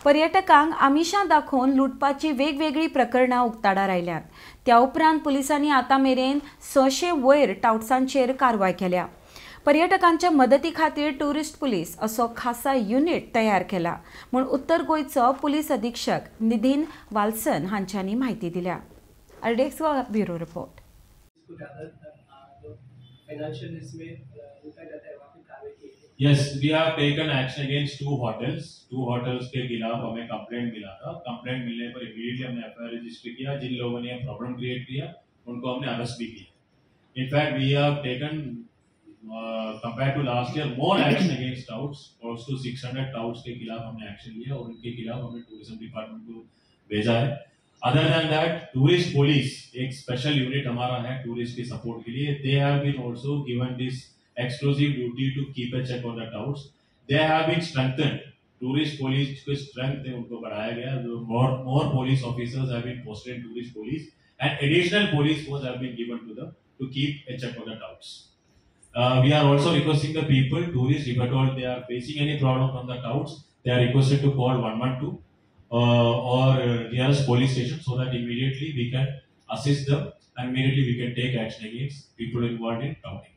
पर्यटकांक आमिषां दाखोवन लुटपाची वेगवेगळी प्रकरणां उक्ताडार आयल्यात. त्या उपरांत पुलिसांनी आतां मेरेन 600 वयर टाउट्सांचेर कारवाय केल्या. पर्यटकांच्या मदती खातीर टुरिस्ट पुलीस असो खासा युनिट तयार केला म्हूण उत्तर गोंयचो पुलीस अधीक्षक निधीन वाल्सन हांच्यांनी म्हायती दिल्या. Desk bureau report. Yes, we have taken action against two hotels. Two hotels के खिलाफ हमें कंप्लेंट मिला था. कंप्लेंट मिलने पर इमीडिएटली हमने एफआईआर रजिस्टर किया. जिन लोगों ने प्रॉब्लम क्रिएट किया उनको हमने अरेस्ट भी किया. In fact, we have taken compared to last year more action against touts. Close to 600 touts के खिलाफ हमने एक्शन लिया और उनके खिलाफ हमने टूरिज्म डिपार्टमेंट को भेजा है. Other than that, tourist police एक स्पेशल यूनिट हमारा है टूरिस्ट के सपोर्ट के लिए. They have been also given this exclusive duty to keep a check on the touts. They have been strengthened. Tourist police की strength है उनको बढ़ाया गया. More police officers have been posted in tourist police and additional police force have been given to them to keep a check on the touts. We are also requesting the people, tourists, if at all they are facing any problem from the touts, they are requested to call 112 or nearest police station so that immediately we can assist them and immediately we can take action against people involved in touting.